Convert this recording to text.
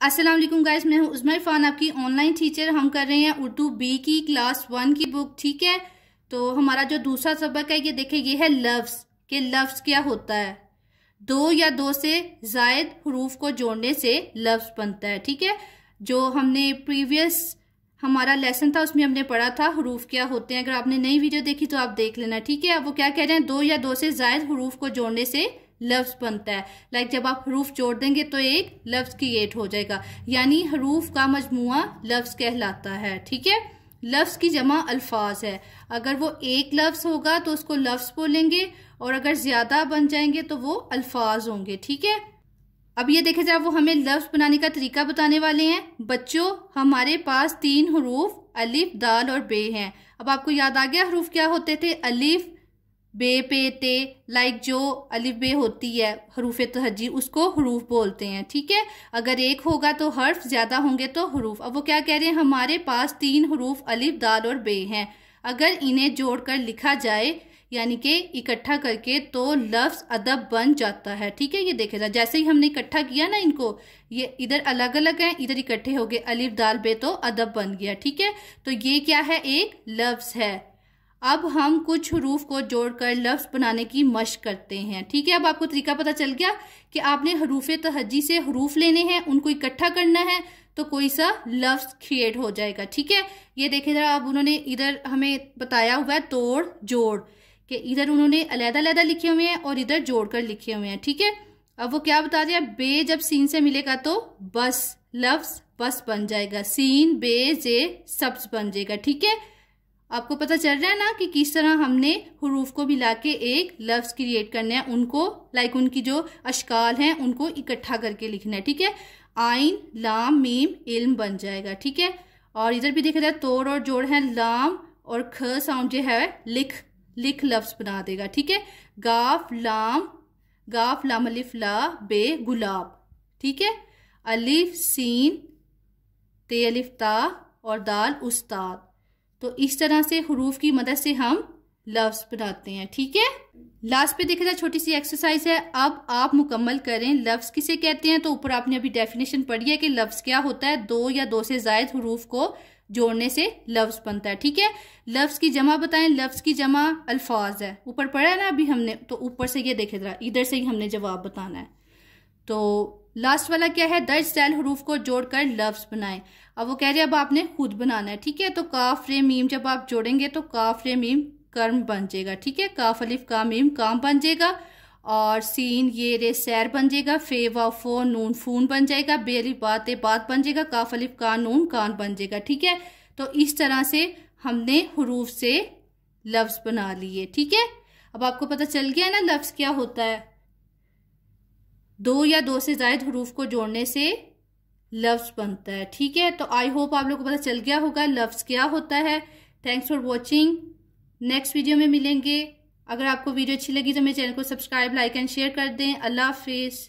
अस्सलाम वालेकुम गाइस, मैं हूं उस्मा इरफान, आपकी ऑनलाइन टीचर। हम कर रहे हैं उर्दू बी की क्लास 1 की बुक। ठीक है, तो हमारा जो दूसरा सबक है ये देखें, ये है लफ्ज़ के लफ्ज़ क्या होता है। दो या दो से जायद हरूफ को जोड़ने से लफ्ज़ बनता है। ठीक है, जो हमने प्रीवियस हमारा लेसन था उसमें हमने पढ़ा था हरूफ क्या होते हैं। अगर आपने नई वीडियो देखी तो आप देख लेना। ठीक है, अब वो क्या कह रहे हैं, दो या दो से जायद हरूफ को जोड़ने से लफ्ज बनता है। लाइक जब आप हरूफ जोड़ देंगे तो एक लफ्ज क्रिएट हो जाएगा, यानी हरूफ का मजमुआ लफ्ज कहलाता है। ठीक है, लफ्ज की जमा अल्फाज है। अगर वो एक लफ्ज होगा तो उसको लफ्ज बोलेंगे, और अगर ज्यादा बन जाएंगे तो वो अल्फाज होंगे। ठीक है, अब ये देखे जरा, वो हमें लफ्ज बनाने का तरीका बताने वाले हैं। बच्चों, हमारे पास 3 हरूफ अलिफ, दाल और बे हैं। अब आपको याद आ गया हरूफ क्या होते थे, अलिफ, बे, पे, ते। लाइक जो अलिफ बे होती है हरूफ तहज्जी, उसको हरूफ बोलते हैं। ठीक है, अगर एक होगा तो हर्फ, ज्यादा होंगे तो हरूफ। अब वो क्या कह रहे हैं, हमारे पास 3 हरूफ अलिफ, दाल और बे हैं। अगर इन्हें जोड़कर लिखा जाए यानी कि इकट्ठा करके, तो लफ्ज अदब बन जाता है। ठीक है, ये देखेगा, जैसे ही हमने इकट्ठा किया ना इनको, ये इधर अलग अलग हैं, इधर इकट्ठे हो गए, अलिफ दाल बे, तो अदब बन गया। ठीक है, तो ये क्या है, एक लफ्ज है। अब हम कुछ हरूफ को जोड़कर लफ्ज बनाने की मशक करते हैं। ठीक है, अब आपको तरीका पता चल गया कि आपने हरूफ तहज्जी से हरूफ लेने हैं, उनको इकट्ठा करना है, तो कोई सा लफ्ज क्रिएट हो जाएगा। ठीक है, ये देखे जरा, अब उन्होंने इधर हमें बताया हुआ है तोड़ जोड़, कि इधर उन्होंने अलग-अलग लिखे हुए हैं और इधर जोड़कर लिखे हुए हैं। ठीक है, अब वो क्या बता दिया, बे जब सीन से मिलेगा तो बस, लफ्ज बस बन जाएगा। सीन बे जे सब्ज बन जाएगा। ठीक है, आपको पता चल रहा है ना कि किस तरह हमने हरूफ को मिला के एक लफ्ज क्रिएट करना है, उनको लाइक उनकी जो अशकाल हैं उनको इकट्ठा करके लिखना है। ठीक है, आइन, लाम, मीम, इल्म बन जाएगा। ठीक है, और इधर भी देखा जाए तोड़ और जोड़ है, लाम और ख साउंड जो है लिख लफ्ज बना देगा। ठीक है, गाफ लाम अलिफ ला बे गुलाब। ठीक है, अलिफ सीन ते अलिफ ता और दाल उस्ताद। तो इस तरह से हरूफ की मदद से हम लफ्ज बनाते हैं। ठीक है, लास्ट पे देखा जाए छोटी सी एक्सरसाइज है। अब आप मुकम्मल करें लफ्ज किसे कहते हैं। तो ऊपर आपने अभी डेफिनेशन पढ़ी है कि लफ्ज क्या होता है, दो या दो से जायद हरूफ को जोड़ने से लफ्ज बनता है। ठीक है, लफ्ज की जमा बताएं। लफ्ज की जमा अल्फाज है, ऊपर पढ़ा है ना अभी हमने, तो ऊपर से ये देखे जरा, इधर से ही हमने जवाब बताना है। तो लास्ट वाला क्या है, दर्ज झैल हरूफ को जोड़कर लफ्ज बनाएं। अब वो कह रहे हैं अब आपने खुद बनाना है। ठीक है, तो काफ रे मीम जब आप जोड़ेंगे तो काफ रे मीम कर्म बन जाएगा। ठीक है, काफ अलिफ का मीम काम बन जाएगा, और सीन ये रे सैर बन जाएगा, फे वा फो नून फून बन जाएगा, बे अलिफ बात ए बात बन जाएगा, काफ अलिफ का नून कान बन जाएगा। ठीक है, तो इस तरह से हमने हरूफ से लफ्ज बना लिए। ठीक है, अब आपको पता चल गया ना लफ्ज क्या होता है। दो या दो से जायद हरूफ को जोड़ने से लफ्ज बनता है। ठीक है, तो आई होप आप लोगों को पता चल गया होगा लफ्ज क्या होता है। Thanks for watching, next video में मिलेंगे। अगर आपको वीडियो अच्छी लगी तो मेरे चैनल को सब्सक्राइब, लाइक एंड शेयर कर दें। अल्लाह हाफिज।